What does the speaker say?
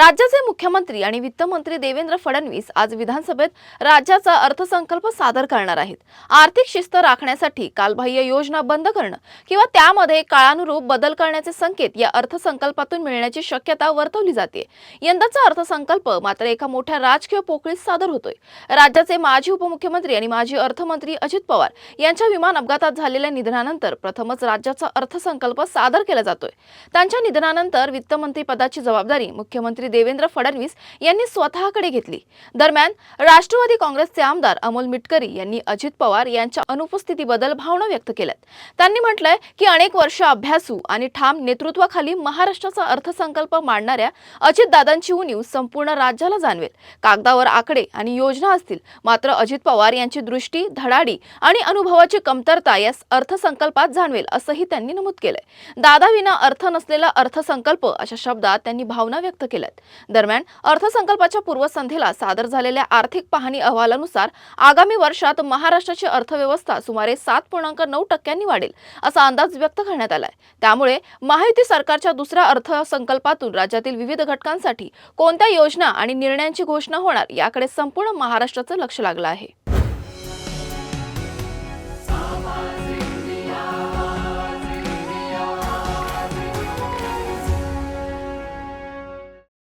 राज्याचे मुख्यमंत्री आणि वित्तमंत्री देवेंद्र फडणवीस आज विधानसभेत राज्याचा अर्थसंकल्प सादर करणार आहेत। आर्थिक शिस्त राखण्यासाठी कालबाह्य योजना बंद करणं किंवा त्यामध्ये काळानुरूप बदल करण्याचे संकेत या अर्थसंकल्पातून मिळण्याची शक्यता वर्तवली जाते। यंदाचा अर्थसंकल्प मात्र एका मोठ्या राजकीय पोकळीत सादर होतोय। राज्याचे माजी उपमुख्यमंत्री आणि माजी अर्थमंत्री अजित पवार यांच्या विमान अपघातात झालेल्या निधनानंतर प्रथमच राज्याचा अर्थसंकल्प सादर केला जातोय। त्यांच्या निधनानंतर वित्तमंत्री पदाची जबाबदारी मुख्यमंत्री देवेंद्र फडणवीस यांनी स्वतःकडे घेतली। दरम्यान राष्ट्रवादी काँग्रेसचे आमदार अमोल मिटकरी यांनी अजित पवार यांच्या अनुपस्थितीबद्दल भावना व्यक्त केल्यात। त्यांनी म्हटलंय की अनेक वर्ष अभ्यासू आणि ठाम नेतृत्वाखाली महाराष्ट्राचा अर्थसंकल्प मांडणाऱ्या अजितदादांची उणीव संपूर्ण राज्याला जाणवेल। कागदावर आकडे आणि योजना असतील, मात्र अजित पवार यांची दृष्टी, धडाडी आणि अनुभवाची कमतरता या अर्थसंकल्पात जाणवेल असंही त्यांनी नमूद केलंय। दादाविना अर्थ नसलेला अर्थसंकल्प अशा शब्दात त्यांनी भावना व्यक्त केल्यात। दरम्यान अर्थसंकल्पाच्या पूर्वसंध्येला सादर झालेल्या आर्थिक पाहणी अहवालानुसार आगामी वर्षात महाराष्ट्राची अर्थव्यवस्था सुमारे 7.9% वाढेल असा अंदाज व्यक्त करण्यात आलाय। त्यामुळे महायुती सरकारच्या दुसऱ्या अर्थसंकल्पातून राज्यातील विविध घटकांसाठी कोणत्या योजना आणि निर्णयांची घोषणा होणार याकडे संपूर्ण महाराष्ट्राचं लक्ष लागलं आहे।